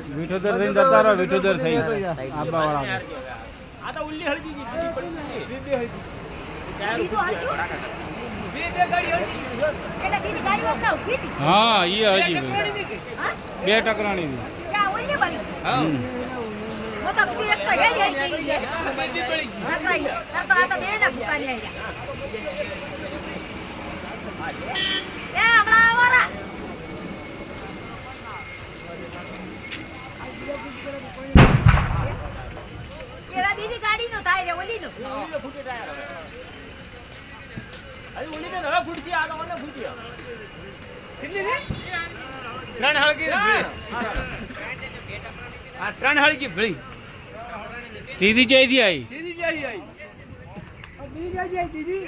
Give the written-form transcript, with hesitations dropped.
વિઠોદર થઈને જતા રહો, વિઠોદર થઈ આબા વાળા આ તો ઉલ્લી હળજી બીજી પડી હા એ હળજી બે ટકરાણી બીજી ગાડી નો થાય ઓલી નો ફૂટે ટાયર હવે ઓલી તો હવે ફૂટશે આ તો મને ફૂટ્યો કેટલી છે 3 હળકી આ 3 હળકી ભળી સીધી જઈથી આવી દીદી